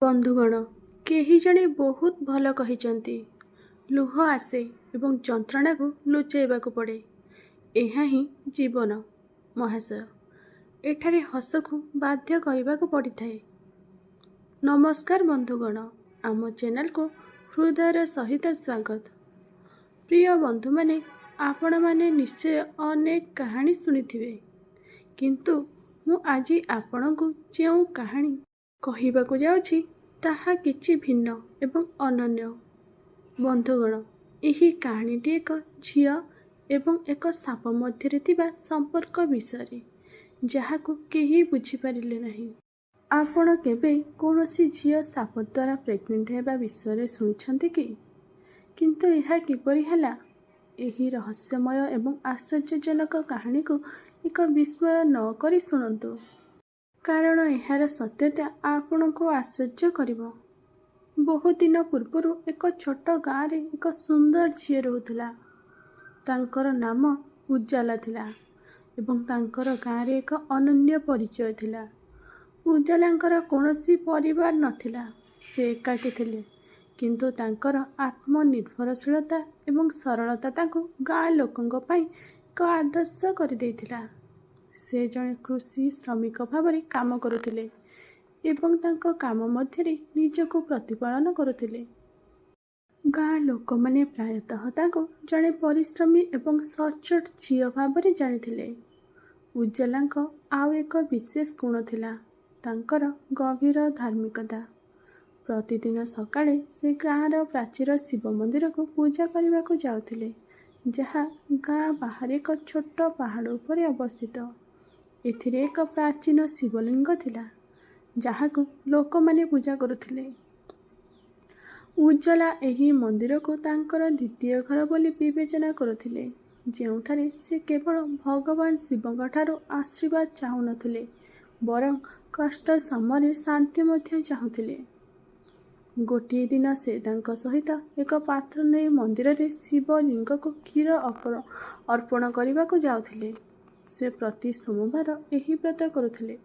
ବନ୍ଧୁଗଣ, କେହି ଜଣେ ବହୁତ ଭଲ କହିଛନ୍ତି, ଲୁହ ଆସେ ଏବଂ ଯନ୍ତ୍ରଣାକୁ ଲୁଚାଇବାକୁ ପଡ଼େ। ଏହା ହିଁ ଜୀବନ ମହାଶୟ। ଏଠାରେ ହସକୁ ବାଧ୍ୟ କରିବାକୁ ପଡ଼ିଥାଏ। ନମସ୍କାର ବନ୍ଧୁଗଣ, ଆମ ଚ୍ୟାନେଲକୁ ହୃଦୟର ସହିତ ସ୍ୱାଗତ। ପ୍ରିୟ ବନ୍ଧୁମାନେ, ଆପଣମାନେ ନିଶ୍ଚୟ ଅନେକ କାହାଣୀ ଶୁଣିଥିବେ, କିନ୍ତୁ ମୁଁ ଆଜି ଆପଣଙ୍କୁ ଯେଉଁ କାହାଣୀ କହିବାକୁ ଯାଉଛି ତାହା କିଛି ଭିନ୍ନ ଏବଂ ଅନନ୍ୟ। ବନ୍ଧୁଗଣ, ଏହି କାହାଣୀଟି ଏକ ଝିଅ ଏବଂ ଏକ ସାପ ମଧ୍ୟରେ ଥିବା ସମ୍ପର୍କ ବିଷୟରେ, ଯାହାକୁ କେହି ବୁଝିପାରିଲେ ନାହିଁ। ଆପଣ କେବେ କୌଣସି ଝିଅ ସାପ ଦ୍ୱାରା ପ୍ରେଗନେଣ୍ଟ ହେବା ବିଷୟରେ ଶୁଣିଛନ୍ତି କି? କିନ୍ତୁ ଏହା କିପରି ହେଲା? ଏହି ରହସ୍ୟମୟ ଏବଂ ଆଶ୍ଚର୍ଯ୍ୟଜନକ କାହାଣୀକୁ ଏକ ବିସ୍ମୟ ନ କରି ଶୁଣନ୍ତୁ, କାରଣ ଏହାର ସତ୍ୟତା ଆପଣଙ୍କୁ ଆଶ୍ଚର୍ଯ୍ୟ କରିବ। ବହୁ ଦିନ ପୂର୍ବରୁ ଏକ ଛୋଟ ଗାଁରେ ଏକ ସୁନ୍ଦର ଝିଅ ରହୁଥିଲା। ତାଙ୍କର ନାମ ଉଜାଲା ଥିଲା ଏବଂ ତାଙ୍କର ଗାଁରେ ଏକ ଅନନ୍ୟ ପରିଚୟ ଥିଲା। ଉଜାଲାଙ୍କର କୌଣସି ପରିବାର ନଥିଲା। ସେ ଏକାକୀ ଥିଲେ, କିନ୍ତୁ ତାଙ୍କର ଆତ୍ମନିର୍ଭରଶୀଳତା ଏବଂ ସରଳତା ତାଙ୍କୁ ଗାଁ ଲୋକଙ୍କ ପାଇଁ ଏକ ଆଦର୍ଶ କରିଦେଇଥିଲା। ସେ ଜଣେ କୃଷି ଶ୍ରମିକ ଭାବରେ କାମ କରୁଥିଲେ ଏବଂ ତାଙ୍କ କାମ ମଧ୍ୟରେ ନିଜକୁ ପ୍ରତିପାଳନ କରୁଥିଲେ। ଗାଁ ଲୋକମାନେ ପ୍ରାୟତଃ ତାଙ୍କୁ ଜଣେ ପରିଶ୍ରମୀ ଏବଂ ସଚ୍ଚୋଟ ଝିଅ ଭାବରେ ଜାଣିଥିଲେ। ଉଜାଲାଙ୍କ ଆଉ ଏକ ବିଶେଷ ଗୁଣ ଥିଲା, ତାଙ୍କର ଗଭୀର ଧାର୍ମିକତା। ପ୍ରତିଦିନ ସକାଳେ ସେ ଗାଁର ପ୍ରାଚୀର ଶିବ ମନ୍ଦିରକୁ ପୂଜା କରିବାକୁ ଯାଉଥିଲେ, ଯାହା ଗାଁ ବାହାରେ ଏକ ଛୋଟ ପାହାଡ଼ ଉପରେ ଅବସ୍ଥିତ। ଏଥିରେ ଏକ ପ୍ରାଚୀନ ଶିବଲିଙ୍ଗ ଥିଲା, ଯାହାକୁ ଲୋକମାନେ ପୂଜା କରୁଥିଲେ। ଉଜାଲା ଏହି ମନ୍ଦିରକୁ ତାଙ୍କର ଦ୍ୱିତୀୟ ଘର ବୋଲି ବିବେଚନା କରୁଥିଲେ, ଯେଉଁଠାରେ ସେ କେବଳ ଭଗବାନ ଶିବଙ୍କଠାରୁ ଆଶୀର୍ବାଦ ଚାହୁଁନଥିଲେ, ବରଂ କଷ୍ଟ ସମୟରେ ଶାନ୍ତି ମଧ୍ୟ ଚାହୁଁଥିଲେ। ଗୋଟିଏ ଦିନ ସେ ତାଙ୍କ ସହିତ ଏକ ପାତ୍ର ନେଇ ମନ୍ଦିରରେ ଶିବଲିଙ୍ଗକୁ କ୍ଷୀର ଅର୍ପଣ କରିବାକୁ ଯାଉଥିଲେ। ସେ ପ୍ରତି ସୋମବାର ଏହି ବ୍ରତ କରୁଥିଲେ।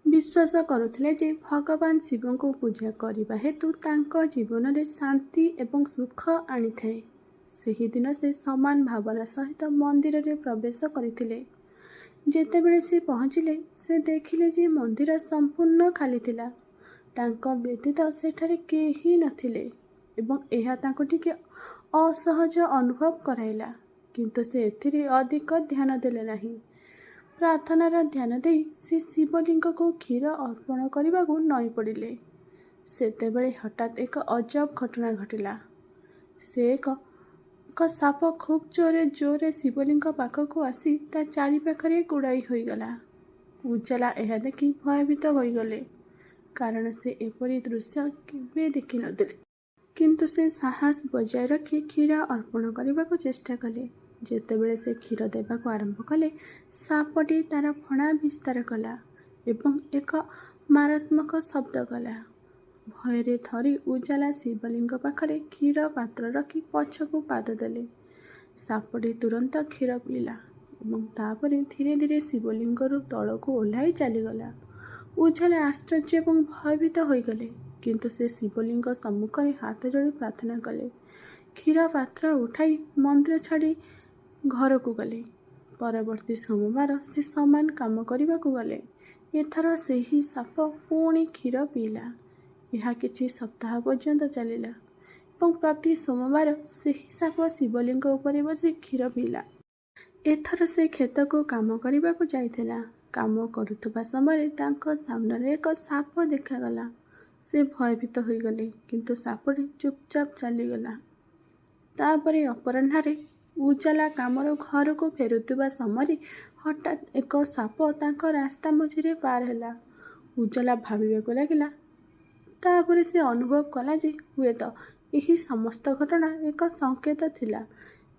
ବିଶ୍ୱାସ କରୁଥିଲେ ଯେ ଭଗବାନ ଶିବଙ୍କୁ ପୂଜା କରିବା ହେତୁ ତାଙ୍କ ଜୀବନରେ ଶାନ୍ତି ଏବଂ ସୁଖ ଆଣିଥାଏ। ସେହିଦିନ ସେ ସମାନ ଭାବନା ସହିତ ମନ୍ଦିରରେ ପ୍ରବେଶ କରିଥିଲେ। ଯେତେବେଳେ ସେ ପହଞ୍ଚିଲେ, ସେ ଦେଖିଲେ ଯେ ମନ୍ଦିର ସମ୍ପୂର୍ଣ୍ଣ ଖାଲି ଥିଲା। ତାଙ୍କ ବ୍ୟତୀତ ସେଠାରେ କେହି ନଥିଲେ ଏବଂ ଏହା ତାଙ୍କୁ ଟିକେ ଅସହଜ ଅନୁଭବ କରାଇଲା, କିନ୍ତୁ ସେ ଏଥିରେ ଅଧିକ ଧ୍ୟାନ ଦେଲେ ନାହିଁ। ପ୍ରାର୍ଥନାର ଧ୍ୟାନ ଦେଇ ସେ ଶିବଲିଙ୍ଗକୁ କ୍ଷୀର ଅର୍ପଣ କରିବାକୁ ନଇଁ ପଡ଼ିଲେ। ସେତେବେଳେ ହଠାତ୍ ଏକ ଅଜବ ଘଟଣା ଘଟିଲା। ଏକ ସାପ ଖୁବ୍ ଜୋରରେ ଶିବଲିଙ୍ଗ ପାଖକୁ ଆସି ତା ଚାରିପାଖରେ ଗୁଡ଼ାଇ ହୋଇଗଲା। ଉଜାଲା ଏହା ଦେଖି ଭୟଭୀତ ହୋଇଗଲେ, କାରଣ ସେ ଏପରି ଦୃଶ୍ୟ କେବେ ଦେଖିନଥିଲେ। କିନ୍ତୁ ସେ ସାହସ ବଜାୟ ରଖି କ୍ଷୀର ଅର୍ପଣ କରିବାକୁ ଚେଷ୍ଟା କଲେ। ଯେତେବେଳେ ସେ କ୍ଷୀର ଦେବାକୁ ଆରମ୍ଭ କଲେ, ସାପଟି ତାର ଫଣା ବିସ୍ତାର କଲା ଏବଂ ଏକ ମାରାତ୍ମକ ଶବ୍ଦ କଲା। ଭୟରେ ଥରି ଉଜାଲା ଶିବଲିଙ୍ଗ ପାଖରେ କ୍ଷୀର ପାତ୍ର ରଖି ପଛକୁ ପାଦ ଦେଲେ। ସାପଟି ତୁରନ୍ତ କ୍ଷୀର ପିଇଲା ଏବଂ ତାପରେ ଧୀରେ ଧୀରେ ଶିବଲିଙ୍ଗରୁ ତଳକୁ ଓହ୍ଲାଇ ଚାଲିଗଲା। ଉଜାଲା ଆଶ୍ଚର୍ଯ୍ୟ ଏବଂ ଭୟଭୀତ ହୋଇଗଲେ, କିନ୍ତୁ ସେ ଶିବଲିଙ୍ଗ ସମ୍ମୁଖରେ ହାତ ଯୋଡ଼ି ପ୍ରାର୍ଥନା କଲେ। କ୍ଷୀର ପାତ୍ର ଉଠାଇ ମନ୍ଦିର ଛାଡ଼ି ଘରକୁ ଗଲେ। ପରବର୍ତ୍ତୀ ସୋମବାର ସେ ସମାନ କାମ କରିବାକୁ ଗଲେ। ଏଥର ସେହି ସାପ ପୁଣି କ୍ଷୀର ପିଇଲା। ଏହା କିଛି ସପ୍ତାହ ପର୍ଯ୍ୟନ୍ତ ଚାଲିଲା ଏବଂ ପ୍ରତି ସୋମବାର ସେହି ସାପ ଶିବଲିଙ୍ଗ ଉପରେ ବସି କ୍ଷୀର ପିଇଲା। ଏଥର ସେ କ୍ଷେତକୁ କାମ କରିବାକୁ ଯାଇଥିଲା। କାମ କରୁଥିବା ସମୟରେ ତାଙ୍କ ସାମ୍ନାରେ ଏକ ସାପ ଦେଖାଗଲା। ସେ ଭୟଭୀତ ହୋଇଗଲେ, କିନ୍ତୁ ସାପଟି ଚୁପଚାପ ଚାଲିଗଲା। ତାପରେ ଅପରାହ୍ନରେ ଉଜାଲା କାମରୁ ଘରକୁ ଫେରୁଥିବା ସମୟରେ ହଠାତ୍ ଏକ ସାପ ତାଙ୍କ ରାସ୍ତା ମଝିରେ ପାର ହେଲା। ଉଜାଲା ଭାବିବାକୁ ଲାଗିଲା। ତାପରେ ସେ ଅନୁଭବ କଲା ଯେ ହୁଏତ ଏହି ସମସ୍ତ ଘଟଣା ଏକ ସଂକେତ ଥିଲା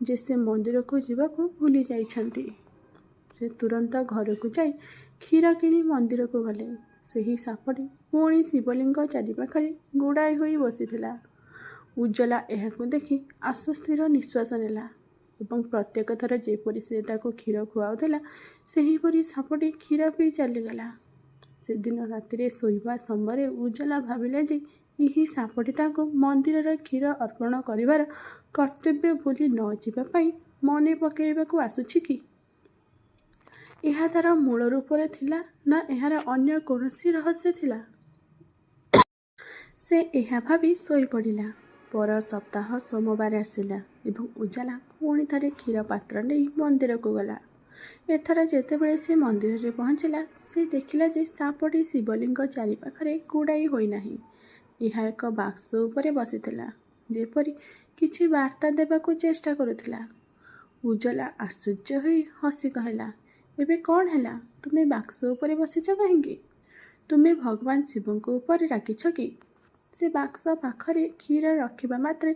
ଯେ ସେ ମନ୍ଦିରକୁ ଯିବାକୁ ଭୁଲି ଯାଇଛନ୍ତି। ସେ ତୁରନ୍ତ ଘରକୁ ଯାଇ କ୍ଷୀର କିଣି ମନ୍ଦିରକୁ ଗଲେ। ସେହି ସାପଟି ପୁଣି ଶିବଲିଙ୍ଗ ଚାରିପାଖରେ ଗୁଡ଼ାଇ ହୋଇ ବସିଥିଲା। ଉଜାଲା ଏହାକୁ ଦେଖି ଆଶ୍ୱସ୍ତିର ନିଶ୍ୱାସ ନେଲା ଏବଂ ପ୍ରତ୍ୟେକ ଥର ଯେପରି ସେ ତାକୁ କ୍ଷୀର ଖୁଆଉଥିଲା, ସେହିପରି ସାପଟି କ୍ଷୀର ପିଇ ଚାଲିଗଲା। ସେଦିନ ରାତିରେ ଶୋଇବା ସମୟରେ ଉଜାଲା ଭାବିଲା ଯେ ଏହି ସାପଟି ତାଙ୍କୁ ମନ୍ଦିରର କ୍ଷୀର ଅର୍ପଣ କରିବାର କର୍ତ୍ତବ୍ୟ ଭୁଲି ନ ଯିବା ପାଇଁ ମନେ ପକାଇବାକୁ ଆସୁଛି କି? ଏହା ତା'ର ମୂଳ ରୂପରେ ଥିଲା ନା ଏହାର ଅନ୍ୟ କୌଣସି ରହସ୍ୟ ଥିଲା? ସେ ଏହା ଭାବି ଶୋଇପଡ଼ିଲା। ପର ସପ୍ତାହ ସୋମବାର ଆସିଲା ଏବଂ ଉଜାଲା ପୁଣି ଥରେ କ୍ଷୀର ପାତ୍ର ନେଇ ମନ୍ଦିରକୁ ଗଲା। ଏଥର ଯେତେବେଳେ ସେ ମନ୍ଦିରରେ ପହଞ୍ଚିଲା, ସେ ଦେଖିଲା ଯେ ସାପଟି ଶିବଲିଙ୍ଗ ଚାରିପାଖରେ ଗୁଡ଼ାଇ ହୋଇନାହିଁ। ଏହା ଏକ ବାକ୍ସ ଉପରେ ବସିଥିଲା, ଯେପରି କିଛି ବାର୍ତ୍ତା ଦେବାକୁ ଚେଷ୍ଟା କରୁଥିଲା। ଉଜାଲା ଆଶ୍ଚର୍ଯ୍ୟ ହୋଇ ହସି କହିଲା, ଏବେ କ'ଣ ହେଲା? ତୁମେ ବାକ୍ସ ଉପରେ ବସିଛ କାହିଁକି? ତୁମେ ଭଗବାନ ଶିବଙ୍କ ଉପରେ ରାଗିଛ କି? ସେ ବାକ୍ସ ପାଖରେ କ୍ଷୀର ରଖିବା ମାତ୍ରେ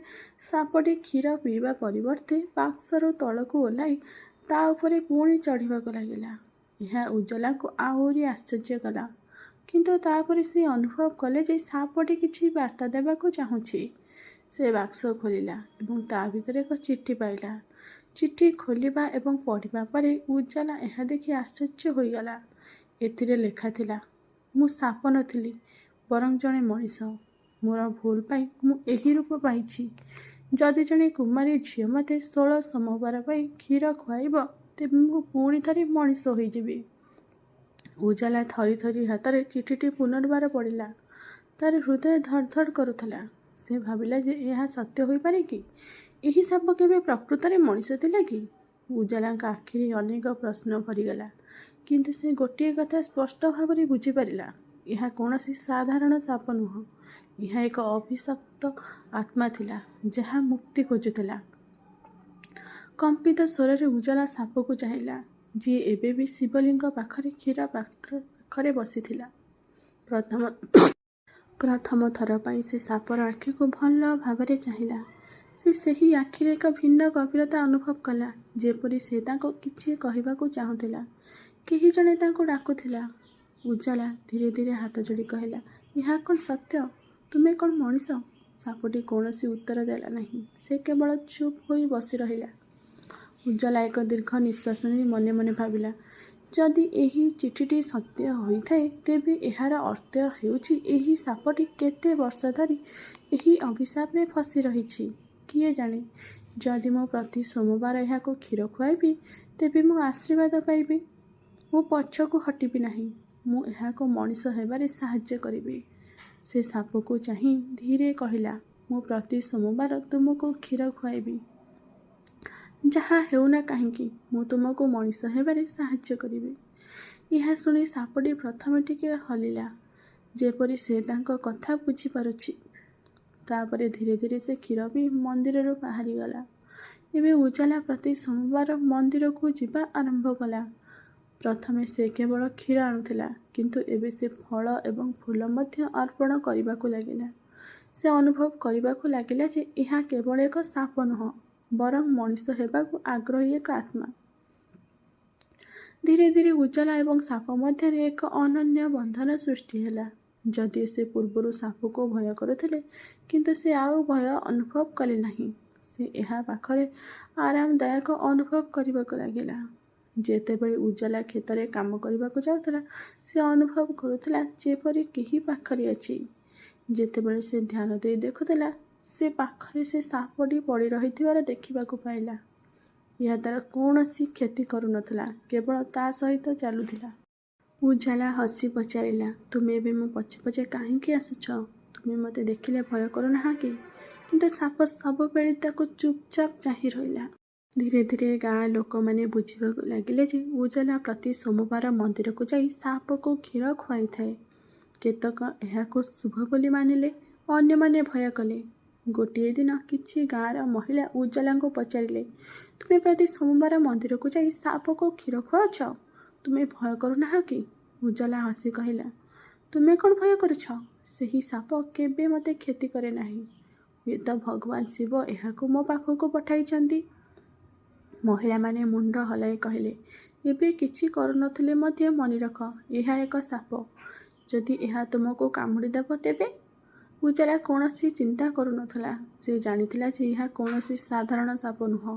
ସାପଟି କ୍ଷୀର ପିଇବା ପରିବର୍ତ୍ତେ ବାକ୍ସରୁ ତଳକୁ ଓହ୍ଲାଇ ତା ଉପରେ ପୁଣି ଚଢ଼ିବାକୁ ଲାଗିଲା। ଏହା ଉଜାଲାକୁ ଆହୁରି ଆଶ୍ଚର୍ଯ୍ୟ କଲା। କିନ୍ତୁ ତାପରେ ସେ ଅନୁଭବ କଲେ ଯେ ସାପଟି କିଛି ବାର୍ତ୍ତା ଦେବାକୁ ଚାହୁଁଛି। ସେ ବାକ୍ସ ଖୋଲିଲା ଏବଂ ତା ଭିତରେ ଏକ ଚିଠି ପାଇଲା। ଚିଠି ଖୋଲିବା ଏବଂ ପଢ଼ିବା ପରେ ଉଜାଲା ଏହା ଦେଖି ଆଶ୍ଚର୍ଯ୍ୟ ହୋଇଗଲା। ଏଥିରେ ଲେଖା ଥିଲା, ମୁଁ ସାପ ନଥିଲି, ବରଂ ଜଣେ ମଣିଷ। ମୋର ଭୁଲ ପାଇଁ ମୁଁ ଏହି ରୂପ ପାଇଛି। ଯଦି ଜଣେ କୁମାରୀ ଝିଅ ମୋତେ 16 ସୋମବାର ପାଇଁ କ୍ଷୀର ଖୁଆଇବ, ତେବେ ମୁଁ ପୁଣି ଥରେ ମଣିଷ ହୋଇଯିବି। ଉଜାଲା ଥରି ଥରି ହାତରେ ଚିଠିଟି ପୁନର୍ବାର ପଢ଼ିଲା। ତାର ହୃଦୟ ଧଡ଼ ଧଡ଼ କରୁଥିଲା। ସେ ଭାବିଲା ଯେ ଏହା ସତ୍ୟ ହୋଇପାରେ କି? ଏହି ସାପ କେବେ ପ୍ରକୃତରେ ମଣିଷ ଥିଲା କି? ଉଜାଲାଙ୍କ ଆଖିରେ ଅନେକ ପ୍ରଶ୍ନ ଭରିଗଲା। କିନ୍ତୁ ସେ ଗୋଟିଏ କଥା ସ୍ପଷ୍ଟ ଭାବରେ ବୁଝିପାରିଲା, ଏହା କୌଣସି ସାଧାରଣ ସାପ ନୁହଁ। ଏହା ଏକ ଅଭିଶପ୍ତ ଆତ୍ମା ଥିଲା, ଯାହା ମୁକ୍ତି ଖୋଜୁଥିଲା। କମ୍ପିତ ସ୍ୱରରେ ଉଜାଲା ସାପକୁ ଚାହିଁଲା, ଯିଏ ଏବେ ବି ଶିବଲିଙ୍ଗ ପାଖରେ କ୍ଷୀର ପାତ୍ର ପାଖରେ ବସିଥିଲା। ପ୍ରଥମ ଥର ପାଇଁ ସେ ସାପର ଆଖିକୁ ଭଲ ଭାବରେ ଚାହିଁଲା। ସେ ସେହି ଆଖିରେ ଏକ ଭିନ୍ନ ଗଭୀରତା ଅନୁଭବ କଲା, ଯେପରି ସେ ତାଙ୍କୁ କିଛି କହିବାକୁ ଚାହୁଁଥିଲା। କେହି ଜଣେ ତାଙ୍କୁ ଡାକୁଥିଲା। ଉଜାଲା ଧୀରେ ଧୀରେ ହାତ ଯୋଡ଼ି କହିଲା, ଏହା କ'ଣ ସତ୍ୟ? ତୁମେ କ'ଣ ମଣିଷ? ସାପଟି କୌଣସି ଉତ୍ତର ଦେଲା ନାହିଁ। ସେ କେବଳ ଚୁପ୍ ହୋଇ ବସି ରହିଲା। ଉଜାଲା ଏକ ଦୀର୍ଘ ନିଶ୍ୱାସ ନେଇ ମନେ ମନେ ଭାବିଲା, ଯଦି ଏହି ଚିଠିଟି ସତ୍ୟ ହୋଇଥାଏ, ତେବେ ଏହାର ଅର୍ଥ ହେଉଛି ଏହି ସାପଟି କେତେ ବର୍ଷ ଧରି ଏହି ଅଭିଶାପରେ ଫସି ରହିଛି। କିଏ ଜାଣେ, ଯଦି ମୁଁ ପ୍ରତି ସୋମବାର ଏହାକୁ କ୍ଷୀର ଖୁଆଇବି, ତେବେ ମୁଁ ଆଶୀର୍ବାଦ ପାଇବି। ମୁଁ ପଛକୁ ହଟିବି ନାହିଁ। ମୁଁ ଏହାକୁ ମଣିଷ ହେବାରେ ସାହାଯ୍ୟ କରିବି। ସେ ସାପକୁ ଚାହିଁ ଧୀରେ କହିଲା, ମୁଁ ପ୍ରତି ସୋମବାର ତୁମକୁ କ୍ଷୀର ଖୁଆଇବି। ଯାହା ହେଉନା କାହିଁକି, ମୁଁ ତୁମକୁ ମଣିଷ ହେବାରେ ସାହାଯ୍ୟ କରିବି। ଏହା ଶୁଣି ସାପଟି ପ୍ରଥମେ ଟିକେ ହଲିଲା, ଯେପରି ସେ ତାଙ୍କ କଥା ବୁଝିପାରୁଛି। ତାପରେ ଧୀରେ ଧୀରେ ସେ କ୍ଷୀର ପିଇ ମନ୍ଦିରରୁ ବାହାରିଗଲା। ଏବେ ଉଜାଲା ପ୍ରତି ସୋମବାର ମନ୍ଦିରକୁ ଯିବା ଆରମ୍ଭ କଲା। ପ୍ରଥମେ ସେ କେବଳ କ୍ଷୀର ଆଣୁଥିଲା, କିନ୍ତୁ ଏବେ ସେ ଫଳ ଏବଂ ଫୁଲ ମଧ୍ୟ ଅର୍ପଣ କରିବାକୁ ଲାଗିଲା। ସେ ଅନୁଭବ କରିବାକୁ ଲାଗିଲା ଯେ ଏହା କେବଳ ଏକ ସାପ ନୁହଁ, ବରଂ ମଣିଷ ହେବାକୁ ଆଗ୍ରହୀ ଏକ ଆତ୍ମା। ଧୀରେ ଧୀରେ ଉଜାଲା ଏବଂ ସାପ ମଧ୍ୟରେ ଏକ ଅନନ୍ୟ ବନ୍ଧନ ସୃଷ୍ଟି ହେଲା। ଯଦିଓ ସେ ପୂର୍ବରୁ ସାପକୁ ଭୟ କରୁଥିଲେ, କିନ୍ତୁ ସେ ଆଉ ଭୟ ଅନୁଭବ କଲେ ନାହିଁ। ସେ ଏହା ପାଖରେ ଆରାମଦାୟକ ଅନୁଭବ କରିବାକୁ ଲାଗିଲା। ଯେତେବେଳେ ଉଜାଲା କ୍ଷେତରେ କାମ କରିବାକୁ ଯାଉଥିଲା, ସେ ଅନୁଭବ କରୁଥିଲା ଯେପରି କେହି ପାଖରେ ଅଛି। ଯେତେବେଳେ ସେ ଧ୍ୟାନ ଦେଇ ଦେଖୁଥିଲା, ସେ ପାଖରେ ସେ ସାପଟି ପଡ଼ି ରହିଥିବାର ଦେଖିବାକୁ ପାଇଲା। ଏହା ତା'ର କୌଣସି କ୍ଷତି କରୁନଥିଲା, କେବଳ ତା ସହିତ ଚାଲୁଥିଲା। ଉଜାଲା ହସି ପଚାରିଲା, ତୁମେ ଏବେ ମୋ ପଛେ ପଛେ କାହିଁକି ଆସୁଛ? ତୁମେ ମୋତେ ଦେଖିଲେ ଭୟ କରୁନାହଁ କି? କିନ୍ତୁ ସାପ ସବୁବେଳେ ତାକୁ ଚୁପଚାପ ଚାହିଁ ରହିଲା। ଧୀରେ ଧୀରେ ଗାଁ ଲୋକମାନେ ବୁଝିବାକୁ ଲାଗିଲେ ଯେ ଉଜାଲା ପ୍ରତି ସୋମବାର ମନ୍ଦିରକୁ ଯାଇ ସାପକୁ କ୍ଷୀର ଖୁଆଇଥାଏ। କେତେକ ଏହାକୁ ଶୁଭ ବୋଲି ମାନିଲେ, ଅନ୍ୟମାନେ ଭୟ କଲେ। ଗୋଟିଏ ଦିନ କିଛି ଗାଁର ମହିଳା ଉଜାଲାଙ୍କୁ ପଚାରିଲେ, ତୁମେ ପ୍ରତି ସୋମବାର ମନ୍ଦିରକୁ ଯାଇ ସାପକୁ କ୍ଷୀର ଖୁଆଉଛ, ତୁମେ ଭୟ କରୁନାହଁ କି? ଉଜାଲା ହସି କହିଲା, ତୁମେ କ'ଣ ଭୟ କରୁଛ? ସେହି ସାପ କେବେ ମୋତେ କ୍ଷତି କରେ ନାହିଁ। ହୁଏତ ଭଗବାନ ଶିବ ଏହାକୁ ମୋ ପାଖକୁ ପଠାଇଛନ୍ତି। ମହିଳାମାନେ ମୁଣ୍ଡ ହଲାଇ କହିଲେ, ଏବେ କିଛି କରୁନଥିଲେ ମଧ୍ୟ ମନେ ରଖ, ଏହା ଏକ ସାପ। ଯଦି ଏହା ତୁମକୁ କାମୁଡ଼ିଦେବ ତେବେ? ଉଜାଲା କୌଣସି ଚିନ୍ତା କରୁନଥିଲା। ସେ ଜାଣିଥିଲା ଯେ ଏହା କୌଣସି ସାଧାରଣ ସାପ ନୁହଁ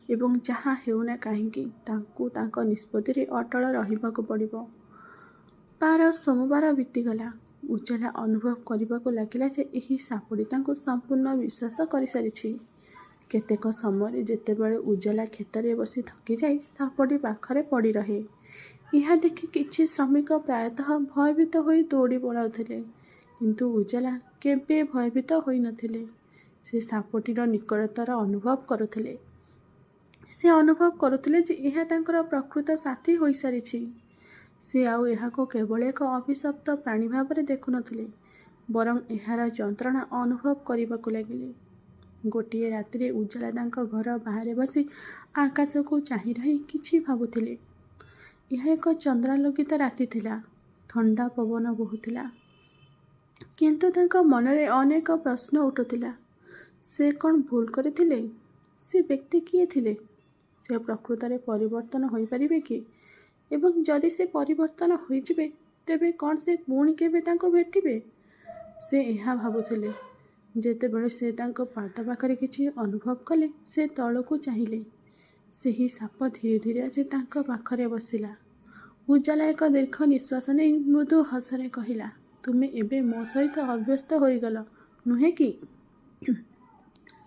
ଏବଂ ଯାହା ହେଉନା କାହିଁକି, ତାଙ୍କୁ ତାଙ୍କ ନିଷ୍ପତ୍ତିରେ ଅଟଳ ରହିବାକୁ ପଡ଼ିବ। ବାର ସୋମବାର ବିତିଗଲା। ଉଜାଲା ଅନୁଭବ କରିବାକୁ ଲାଗିଲା ଯେ ଏହି ସାପଟି ତାଙ୍କୁ ସମ୍ପୂର୍ଣ୍ଣ ବିଶ୍ୱାସ କରିସାରିଛି। କେତେକ ସମୟରେ ଯେତେବେଳେ ଉଜାଲା କ୍ଷେତରେ ବସି ଥକିଯାଇ ସାପଟି ପାଖରେ ପଡ଼ି ରହେ। ଏହା ଦେଖି କିଛି ଶ୍ରମିକ ପ୍ରାୟତଃ ଭୟଭୀତ ହୋଇ ଦୌଡ଼ି ପଳାଉଥିଲେ, କିନ୍ତୁ ଉଜାଲା କେବେ ଭୟଭୀତ ହୋଇନଥିଲେ। ସେ ସାପଟିର ନିକଟତର ଅନୁଭବ କରୁଥିଲେ। ସେ ଅନୁଭବ କରୁଥିଲେ ଯେ ଏହା ତାଙ୍କର ପ୍ରକୃତ ସାଥୀ ହୋଇସାରିଛି। ସେ ଆଉ ଏହାକୁ କେବଳ ଏକ ଅଭିଶପ୍ତ ପ୍ରାଣୀ ଭାବରେ ଦେଖୁନଥିଲେ, ବରଂ ଏହାର ଯନ୍ତ୍ରଣା ଅନୁଭବ କରିବାକୁ ଲାଗିଲେ। ଗୋଟିଏ ରାତିରେ ଉଜାଲା ତାଙ୍କ ଘର ବାହାରେ ବସି ଆକାଶକୁ ଚାହିଁ ରହି କିଛି ଭାବୁଥିଲେ। ଏହା ଏକ ଚନ୍ଦ୍ରାଲୋକିତ ରାତି ଥିଲା। ଥଣ୍ଡା ପବନ ବହୁଥିଲା, କିନ୍ତୁ ତାଙ୍କ ମନରେ ଅନେକ ପ୍ରଶ୍ନ ଉଠୁଥିଲା। ସେ କ'ଣ ଭୁଲ କରିଥିଲେ? ସେ ବ୍ୟକ୍ତି କିଏ ଥିଲେ? ସେ ପ୍ରକୃତରେ ପରିବର୍ତ୍ତନ ହୋଇପାରିବେ କି? ଏବଂ ଯଦି ସେ ପରିବର୍ତ୍ତନ ହୋଇଯିବେ, ତେବେ କ'ଣ ସେ ପୁଣି କେବେ ତାଙ୍କୁ ଭେଟିବେ? ସେ ଏହା ଭାବୁଥିଲେ। ଯେତେବେଳେ ସେ ତାଙ୍କ ପାଦ ପାଖରେ କିଛି ଅନୁଭବ କଲେ, ସେ ତଳକୁ ଚାହିଁଲେ। ସେହି ସାପ ଧୀରେ ଧୀରେ ଆସି ତାଙ୍କ ପାଖରେ ବସିଲା। ଉଜାଲା ଏକ ଦୀର୍ଘ ନିଶ୍ୱାସ ନେଇ ମୃଦୁ ହସରେ କହିଲା, ତୁମେ ଏବେ ମୋ ସହିତ ଅଭ୍ୟସ୍ତ ହୋଇଗଲ, ନୁହେଁ କି?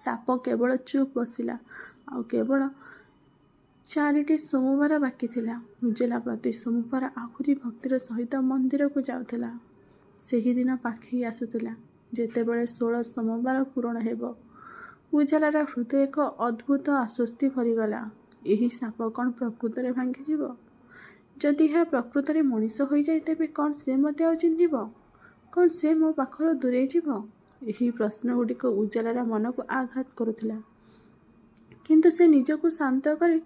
ସାପ କେବଳ ଚୁପ୍ ବସିଲା। ଆଉ କେବଳ 4ଟି ସୋମବାର ବାକି ଥିଲା। ଉଜାଲା ପ୍ରତି ସୋମବାର ଆହୁରି ଭକ୍ତିର ସହିତ ମନ୍ଦିରକୁ ଯାଉଥିଲା। ସେହିଦିନ ପାଖେଇ ଆସୁଥିଲା, ଯେତେବେଳେ 16 ସୋମବାର ପୂରଣ ହେବ। ଉଜାଲାର ହୃଦୟ ଏକ ଅଦ୍ଭୁତ ଆଶ୍ୱସ୍ତି ଭରିଗଲା। ଏହି ସାପ କ'ଣ ପ୍ରକୃତରେ ଭାଙ୍ଗିଯିବ? ଯଦି ଏହା ପ୍ରକୃତରେ ମଣିଷ ହୋଇଯାଏ, ତେବେ କ'ଣ ସେ ମୋତେ ଆଉ ଚିହ୍ନିବ? କ'ଣ ସେ ମୋ ପାଖରୁ ଦୂରେଇ ଯିବ? ଏହି ପ୍ରଶ୍ନଗୁଡ଼ିକ ଉଜାଲାର ମନକୁ ଆଘାତ କରୁଥିଲା। କିନ୍ତୁ ସେ ନିଜକୁ ଶାନ୍ତ କରି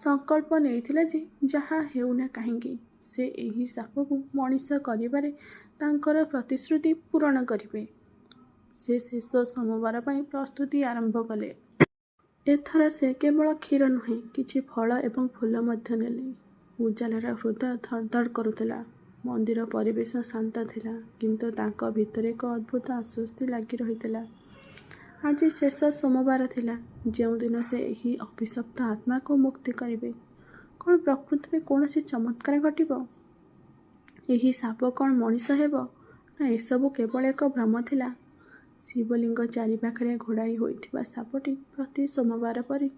ସଂକଳ୍ପ ନେଇଥିଲା ଯେ ଯାହା ହେଉନା କାହିଁକି, ସେ ଏହି ସାପକୁ ମଣିଷ କରିବାରେ ତାଙ୍କର ପ୍ରତିଶ୍ରୁତି ପୂରଣ କରିବେ। ସେ ଶେଷ ସୋମବାର ପାଇଁ ପ୍ରସ୍ତୁତି ଆରମ୍ଭ କଲେ। ଏଥର ସେ କେବଳ କ୍ଷୀର ନୁହେଁ, କିଛି ଫଳ ଏବଂ ଫୁଲ ମଧ୍ୟ ନେଲେ। ଉଜାଲାର ହୃଦୟ ଧଡ଼ଧଡ଼ କରୁଥିଲା। ମନ୍ଦିର ପରିବେଶ ଶାନ୍ତ ଥିଲା, କିନ୍ତୁ ତାଙ୍କ ଭିତରେ ଏକ ଅଦ୍ଭୁତ ଆଶ୍ୱସ୍ତି ଲାଗି ରହିଥିଲା। ଆଜି ଶେଷ ସୋମବାର ଥିଲା, ଯେଉଁଦିନ ସେ ଏହି ଅଭିଶପ୍ତ ଆତ୍ମାକୁ ମୁକ୍ତି କରିବେ। କ'ଣ ପ୍ରକୃତରେ କୌଣସି ଚମତ୍କାର ଘଟିବ? ଏହି ସାପ କ'ଣ ମଣିଷ ହେବ, ନା ଏସବୁ କେବଳ ଏକ ଭ୍ରମ ଥିଲା? ଶିବଲିଙ୍ଗ ଚାରିପାଖରେ ଘୋଡ଼ାଇ ହୋଇଥିବା ସାପଟି ପ୍ରତି ସୋମବାର ପରି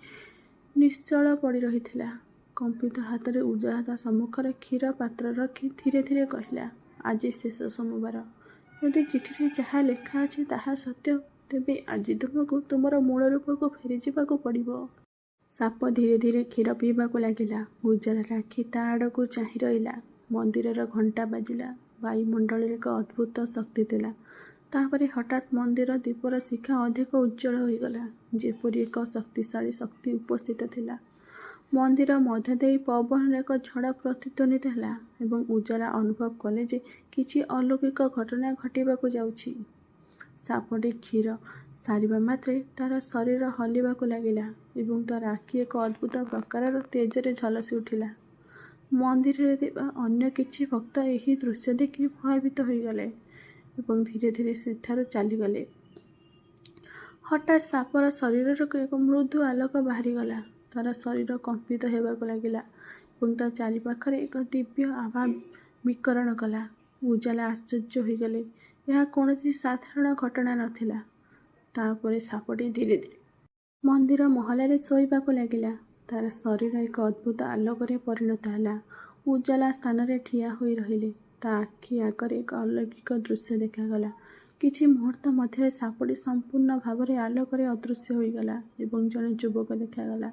ନିଶ୍ଚଳ ପଡ଼ି ରହିଥିଲା। କମ୍ପିତ ହାତରେ ଉଜାଲା ତା ସମ୍ମୁଖରେ କ୍ଷୀର ପାତ୍ର ରଖି ଧୀରେ ଧୀରେ କହିଲା, ଆଜି ଶେଷ ସୋମବାର। ଯଦି ଚିଠିରେ ଯାହା ଲେଖା ଅଛି ତାହା ସତ୍ୟ, ତେବେ ଆଜି ତୁମକୁ ତୁମର ମୂଳ ରୂପକୁ ଫେରିଯିବାକୁ ପଡ଼ିବ। ସାପ ଧୀରେ ଧୀରେ କ୍ଷୀର ପିଇବାକୁ ଲାଗିଲା। ଉଜାଲାର ଆଖି ତା ଆଡ଼କୁ ଚାହିଁ ରହିଲା। ମନ୍ଦିରର ଘଣ୍ଟା ବାଜିଲା। ବାୟୁମଣ୍ଡଳରେ ଏକ ଅଦ୍ଭୁତ ଶକ୍ତି ଥିଲା। ତାପରେ ହଠାତ୍ ମନ୍ଦିର ଦୀପର ଶିଖା ଅଧିକ ଉଜ୍ଜ୍ୱଳ ହୋଇଗଲା, ଯେପରି ଏକ ଶକ୍ତିଶାଳୀ ଶକ୍ତି ଉପସ୍ଥିତ ଥିଲା। ମନ୍ଦିର ମଧ୍ୟ ଦେଇ ପବନରେ ଏକ ଝଡ଼ ପ୍ରତିଧ୍ୱନିତ ହେଲା ଏବଂ ଉଜାଲା ଅନୁଭବ କଲେ ଯେ କିଛି ଅଲୌକିକ ଘଟଣା ଘଟିବାକୁ ଯାଉଛି। ସାପଟି କ୍ଷୀର ସାରିବା ମାତ୍ରେ ତାର ଶରୀର ହଲିବାକୁ ଲାଗିଲା ଏବଂ ତାର ଆଖି ଏକ ଅଦ୍ଭୁତ ପ୍ରକାରର ତେଜରେ ଝଲସି ଉଠିଲା। ମନ୍ଦିରରେ ଥିବା ଅନ୍ୟ କିଛି ଭକ୍ତ ଏହି ଦୃଶ୍ୟ ଦେଖି ଭୟଭୀତ ହୋଇଗଲେ ଏବଂ ଧୀରେ ଧୀରେ ସେଠାରୁ ଚାଲିଗଲେ। ହଠାତ୍ ସାପର ଶରୀରରୁ ଏକ ମୃଦୁ ଆଲୋକ ବାହାରିଗଲା। ତାର ଶରୀର କମ୍ପିତ ହେବାକୁ ଲାଗିଲା ଏବଂ ତା ଚାରିପାଖରେ ଏକ ଦିବ୍ୟ ଆଭା ବିକରଣ କଲା। ଉଜାଲା ଆଶ୍ଚର୍ଯ୍ୟ ହୋଇଗଲେ। ଏହା କୌଣସି ସାଧାରଣ ଘଟଣା ନଥିଲା। ତାପରେ ସାପଟି ଧୀରେ ଧୀରେ ମନ୍ଦିର ମହଲାରେ ଶୋଇବାକୁ ଲାଗିଲା। ତାର ଶରୀର ଏକ ଅଦ୍ଭୁତ ଆଲୋକରେ ପରିଣତ ହେଲା। ଉଜାଲା ସ୍ଥାନରେ ଠିଆ ହୋଇ ରହିଲେ। ତା ଆଖି ଆଗରେ ଏକ ଅଲୌକିକ ଦୃଶ୍ୟ ଦେଖାଗଲା। କିଛି ମୁହୂର୍ତ୍ତ ମଧ୍ୟରେ ସାପଟି ସମ୍ପୂର୍ଣ୍ଣ ଭାବରେ ଆଲୋକରେ ଅଦୃଶ୍ୟ ହୋଇଗଲା ଏବଂ ଜଣେ ଯୁବକ ଦେଖାଗଲା।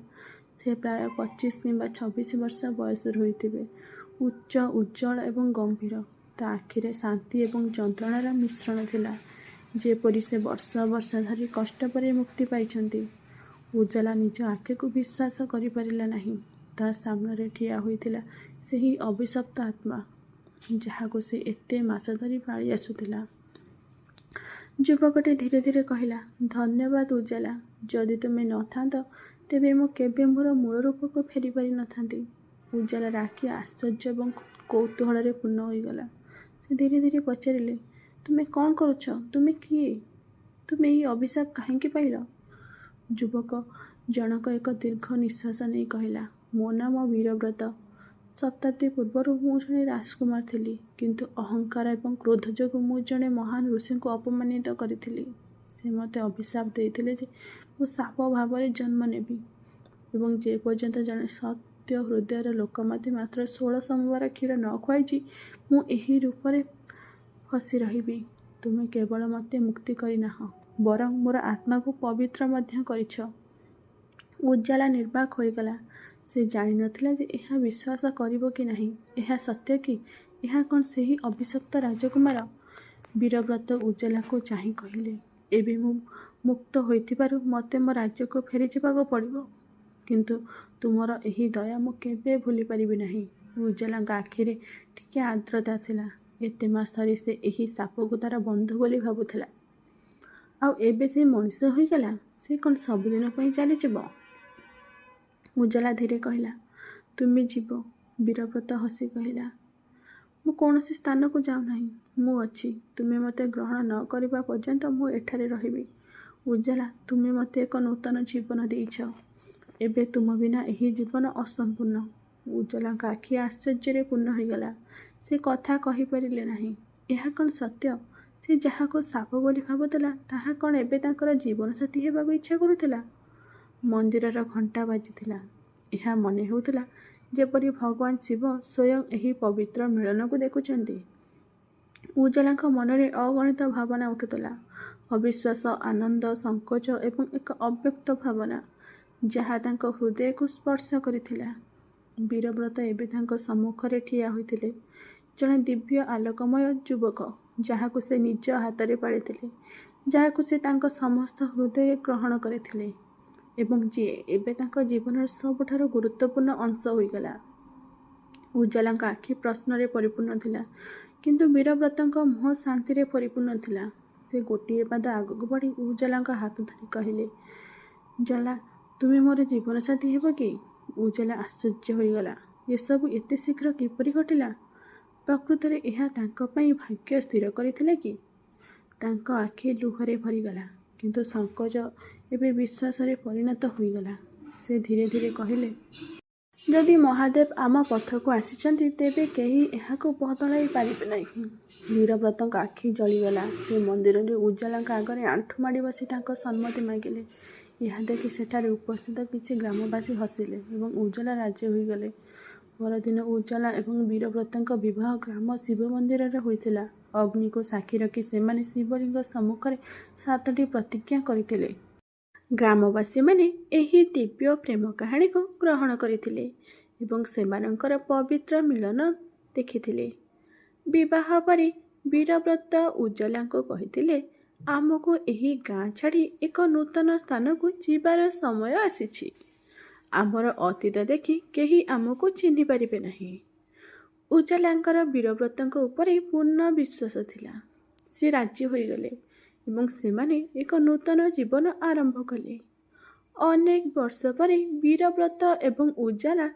ସେ ପ୍ରାୟ 25 କିମ୍ବା 26 ବର୍ଷ ବୟସର ହୋଇଥିବେ। ଉଚ୍ଚ, ଉଜ୍ଜ୍ୱଳ ଏବଂ ଗମ୍ଭୀର। ତା ଆଖିରେ ଶାନ୍ତି ଏବଂ ଯନ୍ତ୍ରଣାର ମିଶ୍ରଣ ଥିଲା, ଯେପରି ସେ ବର୍ଷ ବର୍ଷ ଧରି କଷ୍ଟ ପରେ ମୁକ୍ତି ପାଇଛନ୍ତି। ଉଜାଲା ନିଜ ଆଖିକୁ ବିଶ୍ୱାସ କରିପାରିଲା ନାହିଁ। ତା ସାମ୍ନାରେ ଠିଆ ହୋଇଥିଲା ସେହି ଅଭିଶପ୍ତ ଆତ୍ମା, ଯାହାକୁ ସେ ଏତେ ମାସ ଧରି ପାଳି ଆସୁଥିଲା। ଯୁବକଟି ଧୀରେ ଧୀରେ କହିଲା, ଧନ୍ୟବାଦ ଉଜାଲା। ଯଦି ତୁମେ ନଥାନ୍ତ, ତେବେ ମୁଁ କେବେ ମୋର ମୂଳ ରୂପକୁ ଫେରିପାରି ନଥାନ୍ତି। ଉଜାଲାର ଆଖି ଆଶ୍ଚର୍ଯ୍ୟ ଏବଂ କୌତୂହଳରେ ପୂର୍ଣ୍ଣ ହୋଇଗଲା। ସେ ଧୀରେ ଧୀରେ ପଚାରିଲେ, ତୁମେ କ'ଣ କରୁଛ? ତୁମେ କିଏ? ତୁମେ ଏହି ଅଭିଶାପ କାହିଁକି ପାଇଲ? ଯୁବକ ଜଣକ ଏକ ଦୀର୍ଘ ନିଶ୍ୱାସ ନେଇ କହିଲା, ମୋ ନାମ ବୀରବ୍ରତ। ଶତାବ୍ଦୀ ପୂର୍ବରୁ ମୁଁ ଜଣେ ରାଜକୁମାର ଥିଲି, କିନ୍ତୁ ଅହଙ୍କାର ଏବଂ କ୍ରୋଧ ଯୋଗୁଁ ମୁଁ ଜଣେ ମହାନ ଋଷିଙ୍କୁ ଅପମାନିତ କରିଥିଲି। ସେ ମୋତେ ଅଭିଶାପ ଦେଇଥିଲେ ଯେ ମୁଁ ସାପ ଭାବରେ ଜନ୍ମ ନେବି ଏବଂ ଯେପର୍ଯ୍ୟନ୍ତ ଜଣେ ସତ୍ୟ ହୃଦୟର ଲୋକ ମୋତେ ମାତ୍ର 16 ସୋମବାର କ୍ଷୀର ନ ଖୁଆଇଛି ମୁଁ ଏହି ରୂପରେ ଫସି ରହିବି। ତୁମେ କେବଳ ମୋତେ ମୁକ୍ତି କରିନାହଁ, ବରଂ ମୋର ଆତ୍ମାକୁ ପବିତ୍ର ମଧ୍ୟ କରିଛ। ଉଜାଲା ନିର୍ବାକ ହୋଇଗଲା। ସେ ଜାଣିନଥିଲା ଯେ ଏହା ବିଶ୍ୱାସ କରିବ କି ନାହିଁ। ଏହା ସତ୍ୟ କି? ଏହା କ'ଣ ସେହି ଅଭିଶପ୍ତ ରାଜକୁମାର? ବୀରବ୍ରତ ଉଜାଲାକୁ ଚାହିଁ କହିଲେ, ଏବେ ମୁଁ ମୁକ୍ତ ହୋଇଥିବାରୁ ମୋତେ ମୋ ରାଜ୍ୟକୁ ଫେରିଯିବାକୁ ପଡ଼ିବ। କିନ୍ତୁ ତୁମର ଏହି ଦୟା ମୁଁ କେବେ ଭୁଲିପାରିବି ନାହିଁ। ଉଜାଲାଙ୍କ ଆଖିରେ ଟିକେ ଆର୍ଦ୍ରତା ଥିଲା। ଏତେ ମାସ ଧରି ସେ ଏହି ସାପକୁ ତା'ର ବନ୍ଧୁ ବୋଲି ଭାବୁଥିଲା। ଆଉ ଏବେ ସେ ମଣିଷ ହୋଇଗଲା। ସେ କ'ଣ ସବୁଦିନ ପାଇଁ ଚାଲିଯିବ? ଉଜାଲା ଧୀରେ କହିଲା, ତୁମେ ଯିବ? ବୀରବ୍ରତ ହସି କହିଲା, ମୁଁ କୌଣସି ସ୍ଥାନକୁ ଯାଉନାହିଁ। ମୁଁ ଅଛି। ତୁମେ ମୋତେ ଗ୍ରହଣ ନ କରିବା ପର୍ଯ୍ୟନ୍ତ ମୁଁ ଏଠାରେ ରହିବି। ଉଜାଲା, ତୁମେ ମୋତେ ଏକ ନୂତନ ଜୀବନ ଦେଇଛ। ଏବେ ତୁମ ବିନା ଏହି ଜୀବନ ଅସମ୍ପୂର୍ଣ୍ଣ। ଉଜାଲାଙ୍କ ଆଖି ଆଶ୍ଚର୍ଯ୍ୟରେ ପୂର୍ଣ୍ଣ ହୋଇଗଲା। ସେ କଥା କହିପାରିଲେ ନାହିଁ। ଏହା କ'ଣ ସତ୍ୟ? ସେ ଯାହାକୁ ସାପ ବୋଲି ଭାବୁଥିଲା, ତାହା କ'ଣ ଏବେ ତାଙ୍କର ଜୀବନସାଥୀ ହେବାକୁ ଇଚ୍ଛା କରୁଥିଲା? ମନ୍ଦିରର ଘଣ୍ଟା ବାଜିଥିଲା। ଏହା ମନେ ହେଉଥିଲା ଯେପରି ଭଗବାନ ଶିବ ସ୍ୱୟଂ ଏହି ପବିତ୍ର ମିଳନକୁ ଦେଖୁଛନ୍ତି। ଉଜାଲାଙ୍କ ମନରେ ଅଗଣିତ ଭାବନା ଉଠୁଥିଲା। ଅବିଶ୍ୱାସ, ଆନନ୍ଦ, ସଂକୋଚ ଏବଂ ଏକ ଅବ୍ୟକ୍ତ ଭାବନା, ଯାହା ତାଙ୍କ ହୃଦୟକୁ ସ୍ପର୍ଶ କରିଥିଲା। ବୀରବ୍ରତ ଏବେ ତାଙ୍କ ସମ୍ମୁଖରେ ଠିଆ ହୋଇଥିଲେ। ଜଣେ ଦିବ୍ୟ ଆଲୋକମୟ ଯୁବକ, ଯାହାକୁ ସେ ନିଜ ହାତରେ ପାଳିଥିଲେ, ଯାହାକୁ ସେ ତାଙ୍କ ସମସ୍ତ ହୃଦୟରେ ଗ୍ରହଣ କରିଥିଲେ ଏବଂ ଯିଏ ଏବେ ତାଙ୍କ ଜୀବନର ସବୁଠାରୁ ଗୁରୁତ୍ୱପୂର୍ଣ୍ଣ ଅଂଶ ହୋଇଗଲା। ଉଜାଲାଙ୍କ ଆଖି ପ୍ରଶ୍ନରେ ପରିପୂର୍ଣ୍ଣ ଥିଲା, କିନ୍ତୁ ବୀରବ୍ରତଙ୍କ ମୁହଁ ଶାନ୍ତିରେ ପରିପୂର୍ଣ୍ଣ ଥିଲା। ସେ ଗୋଟିଏ ପାଦ ଆଗକୁ ବଢ଼ି ଉଜାଲାଙ୍କ ହାତ ଧରି କହିଲେ, ଜଲା, ତୁମେ ମୋର ଜୀବନସାଥୀ ହେବ କି? ଉଜାଲା ଆଶ୍ଚର୍ଯ୍ୟ ହୋଇଗଲା। ଏସବୁ ଏତେ ଶୀଘ୍ର କିପରି ଘଟିଲା? ପ୍ରକୃତରେ ଏହା ତାଙ୍କ ପାଇଁ ଭାଗ୍ୟ ସ୍ଥିର କରିଥିଲେ କି? ତାଙ୍କ ଆଖି ଲୁହରେ ଭରିଗଲା, କିନ୍ତୁ ସଂକୋଚ ଏବେ ବିଶ୍ୱାସରେ ପରିଣତ ହୋଇଗଲା। ସେ ଧୀରେ ଧୀରେ କହିଲେ, ଯଦି ମହାଦେବ ଆମ ପଥକୁ ଆସିଛନ୍ତି, ତେବେ କେହି ଏହାକୁ ବଦଳାଇ ପାରିବେ ନାହିଁ। ବୀରବ୍ରତଙ୍କ ଆଖି ଜଳିଗଲା। ସେ ମନ୍ଦିରରେ ଉଜାଲାଙ୍କ ଆଗରେ ଆଣ୍ଠୁ ମାଡ଼ି ବସି ତାଙ୍କ ସମ୍ମତି ମାଗିଲେ। ଏହା ଦେଖି ସେଠାରେ ଉପସ୍ଥିତ କିଛି ଗ୍ରାମବାସୀ ହସିଲେ ଏବଂ ଉଜାଲା ରାଜି ହୋଇଗଲେ। ପରଦିନ ଉଜାଲା ଏବଂ ବୀରବ୍ରତଙ୍କ ବିବାହ ଗ୍ରାମ ଶିବ ମନ୍ଦିରରେ ହୋଇଥିଲା। ଅଗ୍ନିକୁ ସାକ୍ଷୀ ରଖି ସେମାନେ ଶିବଲିଙ୍ଗ ସମ୍ମୁଖରେ 7ଟି ପ୍ରତିଜ୍ଞା କରିଥିଲେ। ଗ୍ରାମବାସୀମାନେ ଏହି ଦିବ୍ୟ ପ୍ରେମ କାହାଣୀକୁ ଗ୍ରହଣ କରିଥିଲେ ଏବଂ ସେମାନଙ୍କର ପବିତ୍ର ମିଳନ ଦେଖିଥିଲେ। ବିବାହ ପରେ ବୀରବ୍ରତ ଉଜାଲାଙ୍କୁ କହିଥିଲେ, ଆମକୁ ଏହି ଗାଁ ଛାଡ଼ି ଏକ ନୂତନ ସ୍ଥାନକୁ ଯିବାର ସମୟ ଆସିଛି। ଆମର ଅତୀତ ଦେଖି କେହି ଆମକୁ ଚିହ୍ନି ପାରିବେ ନାହିଁ। ଉଜାଲାଙ୍କର ବୀରବ୍ରତଙ୍କ ଉପରେ ପୂର୍ଣ୍ଣ ବିଶ୍ୱାସ ଥିଲା। ସେ ରାଜି ହୋଇଗଲେ ଏବଂ ସେମାନେ ଏକ ନୂତନ ଜୀବନ ଆରମ୍ଭ କଲେ। ଅନେକ ବର୍ଷ ପରେ ବୀରବ୍ରତ ଏବଂ ଉଜାଲା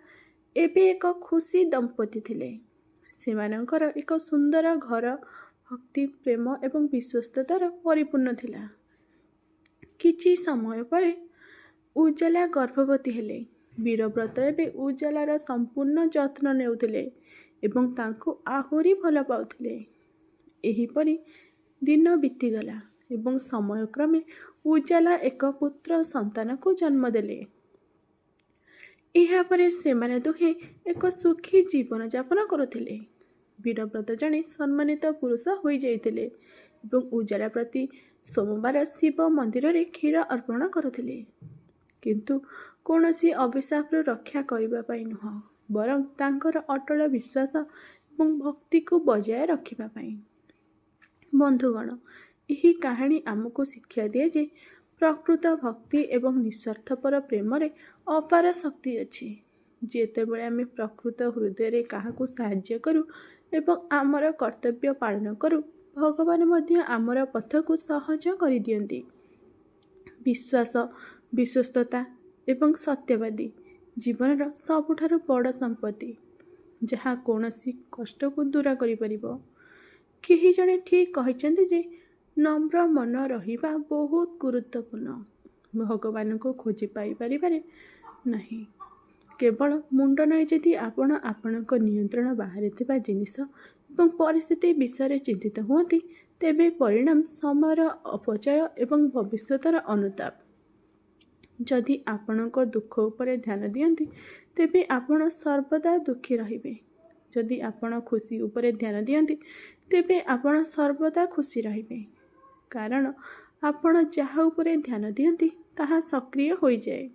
ଏବେ ଏକ ଖୁସି ଦମ୍ପତି ଥିଲେ। ସେମାନଙ୍କର ଏକ ସୁନ୍ଦର ଘର ଭକ୍ତି, ପ୍ରେମ ଏବଂ ବିଶ୍ୱସ୍ତତାର ପରିପୂର୍ଣ୍ଣ ଥିଲା। କିଛି ସମୟ ପରେ ଉଜାଲା ଗର୍ଭବତୀ ହେଲେ। ବୀରବ୍ରତ ଏବେ ଉଜାଲାର ସମ୍ପୂର୍ଣ୍ଣ ଯତ୍ନ ନେଉଥିଲେ ଏବଂ ତାଙ୍କୁ ଆହୁରି ଭଲ ପାଉଥିଲେ। ଏହିପରି ଦିନ ବିତିଗଲା ଏବଂ ସମୟକ୍ରମେ ଉଜାଲା ଏକ ପୁତ୍ର ସନ୍ତାନକୁ ଜନ୍ମ ଦେଲେ। ଏହାପରେ ସେମାନେ ଦୁହେଁ ଏକ ସୁଖୀ ଜୀବନଯାପନ କରୁଥିଲେ। ବୀରବ୍ରତ ଜଣେ ସମ୍ମାନିତ ପୁରୁଷ ହୋଇଯାଇଥିଲେ ଏବଂ ଉଜାଲା ପ୍ରତି ସୋମବାର ଶିବ ମନ୍ଦିରରେ କ୍ଷୀର ଅର୍ପଣ କରୁଥିଲେ, କିନ୍ତୁ କୌଣସି ଅଭିଶାପରୁ ରକ୍ଷା କରିବା ପାଇଁ ନୁହଁ, ବରଂ ତାଙ୍କର ଅଟଳ ବିଶ୍ୱାସ ଏବଂ ଭକ୍ତିକୁ ବଜାୟ ରଖିବା ପାଇଁ। ବନ୍ଧୁଗଣ, ଏହି କାହାଣୀ ଆମକୁ ଶିକ୍ଷା ଦିଏ ଯେ ପ୍ରକୃତ ଭକ୍ତି ଏବଂ ନିଃସ୍ୱାର୍ଥପର ପ୍ରେମରେ ଅପାର ଶକ୍ତି ଅଛି। ଯେତେବେଳେ ଆମେ ପ୍ରକୃତ ହୃଦୟରେ କାହାକୁ ସାହାଯ୍ୟ କରୁ ଏବଂ ଆମର କର୍ତ୍ତବ୍ୟ ପାଳନ କରୁ, ଭଗବାନ ମଧ୍ୟ ଆମର ପଥକୁ ସହଜ କରିଦିଅନ୍ତି। ବିଶ୍ୱାସ, ବିଶ୍ୱସ୍ତତା ଏବଂ ସତ୍ୟବାଦୀ ଜୀବନର ସବୁଠାରୁ ବଡ଼ ସମ୍ପତ୍ତି, ଯାହା କୌଣସି କଷ୍ଟକୁ ଦୂର କରିପାରିବ। କେହି ଜଣେ ଠିକ୍ କହିଛନ୍ତି ଯେ ନମ୍ର ମନ ରହିବା ବହୁତ ଗୁରୁତ୍ୱପୂର୍ଣ୍ଣ। ଭଗବାନଙ୍କୁ ଖୋଜି ପାଇପାରିବାରେ ନାହିଁ, କେବଳ ମୁଣ୍ଡ ନାହିଁ। ଯଦି ଆପଣ ଆପଣଙ୍କ ନିୟନ୍ତ୍ରଣ ବାହାରେ ଥିବା ଜିନିଷ ଏବଂ ପରିସ୍ଥିତି ବିଷୟରେ ଚିନ୍ତିତ ହୁଅନ୍ତି, ତେବେ ପରିଣାମ ସମୟର ଅପଚୟ ଏବଂ ଭବିଷ୍ୟତର ଅନୁତାପ। ଯଦି ଆପଣଙ୍କ ଦୁଃଖ ଉପରେ ଧ୍ୟାନ ଦିଅନ୍ତି, ତେବେ ଆପଣ ସର୍ବଦା ଦୁଃଖୀ ରହିବେ। ଯଦି ଆପଣ ଖୁସି ଉପରେ ଧ୍ୟାନ ଦିଅନ୍ତି, ତେବେ ଆପଣ ସର୍ବଦା ଖୁସି ରହିବେ। କାରଣ ଆପଣ ଯାହା ଉପରେ ଧ୍ୟାନ ଦିଅନ୍ତି ତାହା ସକ୍ରିୟ ହୋଇଯାଏ।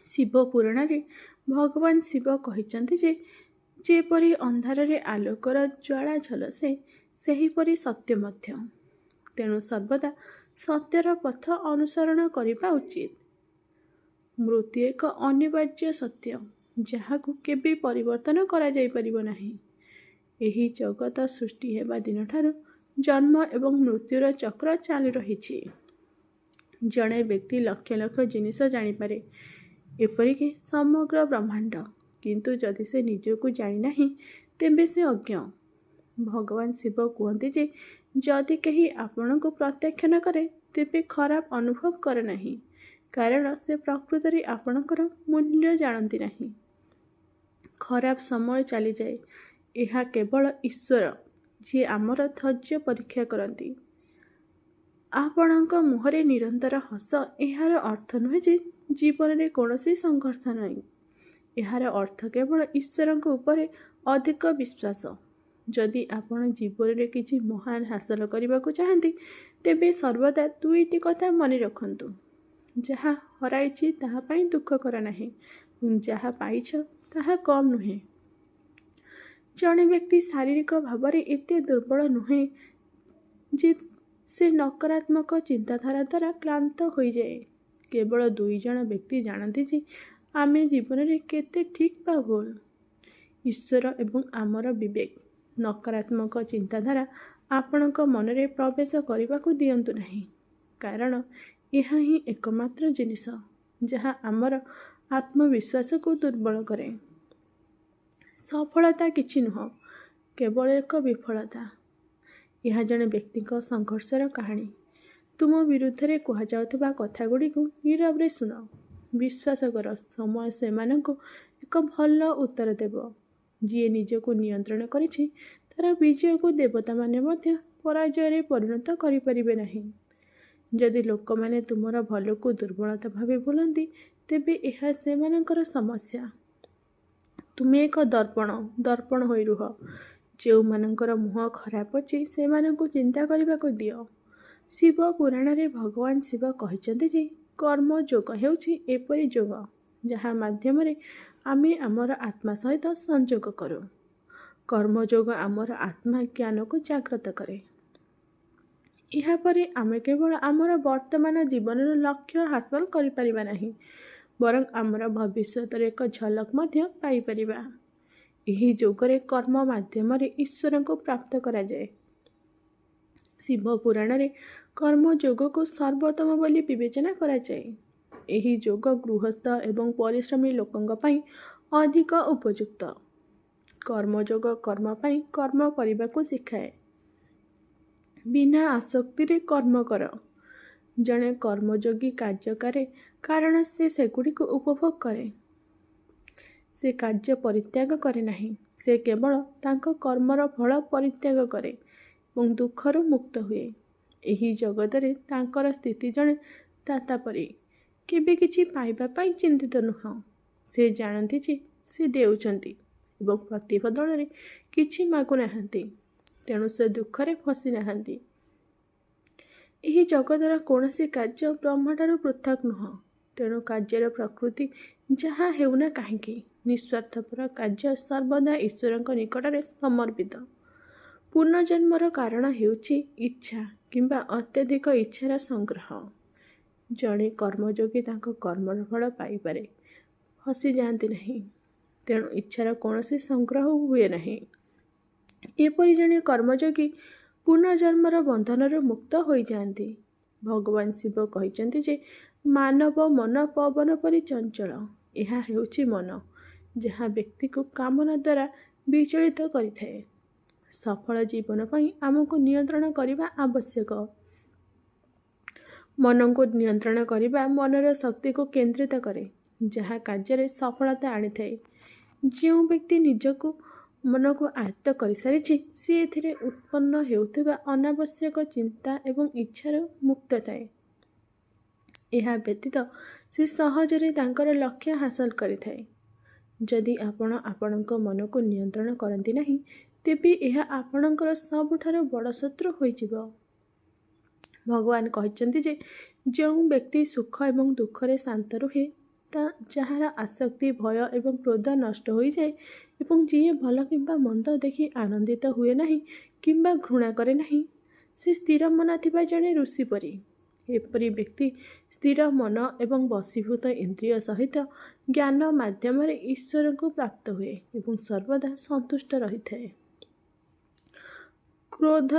ଶିବ ପୁରାଣରେ ଭଗବାନ ଶିବ କହିଛନ୍ତି ଯେ, ଯେପରି ଅନ୍ଧାରରେ ଆଲୋକର ଜ୍ୱାଳା ଝଲସେ, ସେହିପରି ସତ୍ୟ ମଧ୍ୟ। ତେଣୁ ସର୍ବଦା ସତ୍ୟର ପଥ ଅନୁସରଣ କରିବା ଉଚିତ। ମୃତ୍ୟୁ ଏକ ଅନିବାର୍ଯ୍ୟ ସତ୍ୟ, ଯାହାକୁ କେବେ ପରିବର୍ତ୍ତନ କରାଯାଇପାରିବ ନାହିଁ। ଏହି ଜଗତ ସୃଷ୍ଟି ହେବା ଦିନଠାରୁ ଜନ୍ମ ଏବଂ ମୃତ୍ୟୁର ଚକ୍ର ଚାଲୁ ରହିଛି। ଜଣେ ବ୍ୟକ୍ତି ଲକ୍ଷ ଲକ୍ଷ ଜିନିଷ ଜାଣିପାରେ, ଏପରିକି ସମଗ୍ର ବ୍ରହ୍ମାଣ୍ଡ, କିନ୍ତୁ ଯଦି ସେ ନିଜକୁ ଜାଣିନାହିଁ, ତେବେ ସେ ଅଜ୍ଞ। ଭଗବାନ ଶିବ କୁହନ୍ତି ଯେ, ଯଦି କେହି ଆପଣଙ୍କୁ ପ୍ରତ୍ୟକ୍ଷ କରେ, ତେବେ ଖରାପ ଅନୁଭବ କରେ ନାହିଁ, କାରଣ ସେ ପ୍ରକୃତରେ ଆପଣଙ୍କର ମୂଲ୍ୟ ଜାଣନ୍ତି ନାହିଁ। ଖରାପ ସମୟ ଚାଲିଯାଏ, ଏହା କେବଳ ଈଶ୍ୱର, ଯିଏ ଆମର ଧୈର୍ଯ୍ୟ ପରୀକ୍ଷା କରନ୍ତି। ଆପଣଙ୍କ ମୁହଁରେ ନିରନ୍ତର ହସ, ଏହାର ଅର୍ଥ ନୁହେଁ ଯେ ଜୀବନରେ କୌଣସି ସଂଘର୍ଷ ନାହିଁ। ଏହାର ଅର୍ଥ କେବଳ ଈଶ୍ୱରଙ୍କ ଉପରେ ଅଧିକ ବିଶ୍ୱାସ। ଯଦି ଆପଣ ଜୀବନରେ କିଛି ମହାନ ହାସଲ କରିବାକୁ ଚାହାନ୍ତି, ତେବେ ସର୍ବଦା ଦୁଇଟି କଥା ମନେ ରଖନ୍ତୁ। ଯାହା ହରାଇଛି ତାହା ପାଇଁ ଦୁଃଖ କର ନାହିଁ, ଏବଂ ଯାହା ପାଇଛ ତାହା କମ୍ ନୁହେଁ। ଜଣେ ବ୍ୟକ୍ତି ଶାରୀରିକ ଭାବରେ ଏତେ ଦୁର୍ବଳ ନୁହେଁ ଯେ ସେ ନକାରାତ୍ମକ ଚିନ୍ତାଧାରା ଦ୍ୱାରା କ୍ଳାନ୍ତ ହୋଇଯାଏ। କେବଳ 2 ଜଣ ବ୍ୟକ୍ତି ଜାଣନ୍ତି ଯେ ଆମେ ଜୀବନରେ କେତେ ଠିକ୍ ବା ଭୁଲ, ଈଶ୍ୱର ଏବଂ ଆମର ବିବେକ। ନକାରାତ୍ମକ ଚିନ୍ତାଧାରା ଆପଣଙ୍କ ମନରେ ପ୍ରବେଶ କରିବାକୁ ଦିଅନ୍ତୁ ନାହିଁ, କାରଣ ଏହା ହିଁ ଏକମାତ୍ର ଜିନିଷ ଯାହା ଆମର ଆତ୍ମବିଶ୍ୱାସକୁ ଦୁର୍ବଳ କରେ। ସଫଳତା କିଛି ନୁହଁ, କେବଳ ଏକ ବିଫଳତା। ଏହା ଜଣେ ବ୍ୟକ୍ତିଙ୍କ ସଂଘର୍ଷର କାହାଣୀ। ତୁମ ବିରୁଦ୍ଧରେ କୁହାଯାଉଥିବା କଥାଗୁଡ଼ିକୁ ନୀରବରେ ଶୁଣ। ବିଶ୍ୱାସ କର, ସମୟ ସେମାନଙ୍କୁ ଏକ ଭଲ ଉତ୍ତର ଦେବ। ଯିଏ ନିଜକୁ ନିୟନ୍ତ୍ରଣ କରିଛି, ତାର ବିଜୟକୁ ଦେବତାମାନେ ମଧ୍ୟ ପରାଜୟରେ ପରିଣତ କରିପାରିବେ ନାହିଁ। ଯଦି ଲୋକମାନେ ତୁମର ଭଲକୁ ଦୁର୍ବଳତା ଭାବେ ଭୁଲନ୍ତି, ତେବେ ଏହା ସେମାନଙ୍କର ସମସ୍ୟା। ତୁମେ ଏକ ଦର୍ପଣ ହୋଇ ରୁହ। ଯେଉଁମାନଙ୍କର ମୁହଁ ଖରାପ ଅଛି, ସେମାନଙ୍କୁ ଚିନ୍ତା କରିବାକୁ ଦିଅ। ଶିବ ପୁରାଣରେ ଭଗବାନ ଶିବ କହିଛନ୍ତି ଯେ, କର୍ମ ଯୋଗ ହେଉଛି ଏପରି ଯୋଗ ଯାହା ମାଧ୍ୟମରେ ଆମେ ଆମର ଆତ୍ମା ସହିତ ସଂଯୋଗ କରୁ। କର୍ମଯୋଗ ଆମର ଆତ୍ମା ଜ୍ଞାନକୁ ଜାଗ୍ରତ କରେ। ଏହାପରେ ଆମେ କେବଳ ଆମର ବର୍ତ୍ତମାନ ଜୀବନର ଲକ୍ଷ୍ୟ ହାସଲ କରିପାରିବା ନାହିଁ, ବରଂ ଆମର ଭବିଷ୍ୟତର ଏକ ଝଲକ ମଧ୍ୟ ପାଇପାରିବା। ଏହି ଯୋଗରେ କର୍ମ ମାଧ୍ୟମରେ ଈଶ୍ୱରଙ୍କୁ ପ୍ରାପ୍ତ କରାଯାଏ। ଶିବ ପୁରାଣରେ କର୍ମଯୋଗକୁ ସର୍ବୋତ୍ତମ ବୋଲି ବିବେଚନା କରାଯାଏ। ଏହି ଯୋଗ ଗୃହସ୍ଥ ଏବଂ ପରିଶ୍ରମୀ ଲୋକଙ୍କ ପାଇଁ ଅଧିକ ଉପଯୁକ୍ତ। କର୍ମଯୋଗ କର୍ମ ପାଇଁ କର୍ମ କରିବାକୁ ଶିଖାଏ। ବିନା ଆସକ୍ତିରେ କର୍ମ କର। ଜଣେ କର୍ମଯୋଗୀ କାର୍ଯ୍ୟ କରେ କାରଣ ସେ ସେଗୁଡ଼ିକୁ ଉପଭୋଗ କରେ। ସେ କାର୍ଯ୍ୟ ପରିତ୍ୟାଗ କରେ ନାହିଁ, ସେ କେବଳ ତାଙ୍କ କର୍ମର ଫଳ ପରିତ୍ୟାଗ କରେ ଏବଂ ଦୁଃଖରୁ ମୁକ୍ତ ହୁଏ। ଏହି ଜଗତରେ ତାଙ୍କର ସ୍ଥିତି ଜଣେ ଦାତା ପରି। କେବେ କିଛି ପାଇବା ପାଇଁ ଚିନ୍ତିତ ନୁହଁ। ସେ ଜାଣନ୍ତି ଯେ ସେ ଦେଉଛନ୍ତି ଏବଂ ପ୍ରତିବଦଳରେ କିଛି ମାଗୁନାହାନ୍ତି, ତେଣୁ ସେ ଦୁଃଖରେ ଫସି ନାହାନ୍ତି। ଏହି ଜଗତର କୌଣସି କାର୍ଯ୍ୟ ବ୍ରହ୍ମଠାରୁ ପୃଥକ ନୁହଁ, ତେଣୁ କାର୍ଯ୍ୟର ପ୍ରକୃତି ଯାହା ହେଉନା କାହିଁକି, ନିଃସ୍ୱାର୍ଥପର କାର୍ଯ୍ୟ ସର୍ବଦା ଈଶ୍ୱରଙ୍କ ନିକଟରେ ସମର୍ପିତ। ପୁନର୍ଜନ୍ମର କାରଣ ହେଉଛି ଇଚ୍ଛା କିମ୍ବା ଅତ୍ୟଧିକ ଇଚ୍ଛାର ସଂଗ୍ରହ। ଜଣେ କର୍ମଯୋଗୀ ତାଙ୍କ କର୍ମର ଫଳ ପାଇବାରେ ଫସିଯାଆନ୍ତି ନାହିଁ, ତେଣୁ ଇଚ୍ଛାର କୌଣସି ସଂଗ୍ରହ ହୁଏ ନାହିଁ। ଏପରି ଜଣେ କର୍ମଯୋଗୀ ପୁନର୍ଜନ୍ମର ବନ୍ଧନରୁ ମୁକ୍ତ ହୋଇଯାଆନ୍ତି। ଭଗବାନ ଶିବ କହିଛନ୍ତି ଯେ, ମାନବ ମନ ପବନ ପରି ଚଞ୍ଚଳ। ଏହା ହେଉଛି ମନ, ଯାହା ବ୍ୟକ୍ତିକୁ କାମନା ଦ୍ୱାରା ବିଚଳିତ କରିଥାଏ। ସଫଳ ଜୀବନ ପାଇଁ ଆମକୁ ନିୟନ୍ତ୍ରଣ କରିବା ଆବଶ୍ୟକ। ମନକୁ ନିୟନ୍ତ୍ରଣ କରିବା ମନର ଶକ୍ତିକୁ କେନ୍ଦ୍ରିତ କରେ। ଯାହା କାର୍ଯ୍ୟରେ ସଫଳତା ଆଣିଥାଏ। ଯେଉଁ ବ୍ୟକ୍ତି ନିଜକୁ ମନକୁ ଆୟତ୍ତ କରିସାରିଛି ସେ ଏଥିରେ ଉତ୍ପନ୍ନ ହେଉଥିବା ଅନାବଶ୍ୟକ ଚିନ୍ତା ଏବଂ ଇଚ୍ଛାରୁ ମୁକ୍ତ ଥାଏ। ଏହା ବ୍ୟତୀତ ସେ ସହଜରେ ତାଙ୍କର ଲକ୍ଷ୍ୟ ହାସଲ କରିଥାଏ। ଯଦି ଆପଣ ଆପଣଙ୍କ ମନକୁ ନିୟନ୍ତ୍ରଣ କରନ୍ତି ନାହିଁ ତେବେ ଏହା ଆପଣଙ୍କର ସବୁଠାରୁ ବଡ଼ ଶତ୍ରୁ ହୋଇଯିବ। ଭଗବାନ କହିଛନ୍ତି ଯେ ଯେଉଁ ବ୍ୟକ୍ତି ସୁଖ ଏବଂ ଦୁଃଖରେ ଶାନ୍ତ ରୁହେ ଯାହାର ଆସକ୍ତି ଭୟ ଏବଂ କ୍ରୋଧ ନଷ୍ଟ ହୋଇଯାଏ ଏବଂ ଯିଏ ଭଲ କିମ୍ବା ମନ୍ଦ ଦେଖି ଆନନ୍ଦିତ ହୁଏ ନାହିଁ କିମ୍ବା ଘୃଣା କରେ ନାହିଁ ସେ ସ୍ଥିର ମନ ଥିବା ଜଣେ ଋଷି ପରି। ଏପରି ବ୍ୟକ୍ତି ସ୍ଥିର ମନ ଏବଂ ବଶୀଭୂତ ଇନ୍ଦ୍ରିୟ ସହିତ ଜ୍ଞାନ ମାଧ୍ୟମରେ ଈଶ୍ୱରଙ୍କୁ ପ୍ରାପ୍ତ ହୁଏ ଏବଂ ସର୍ବଦା ସନ୍ତୁଷ୍ଟ ରହିଥାଏ। କ୍ରୋଧ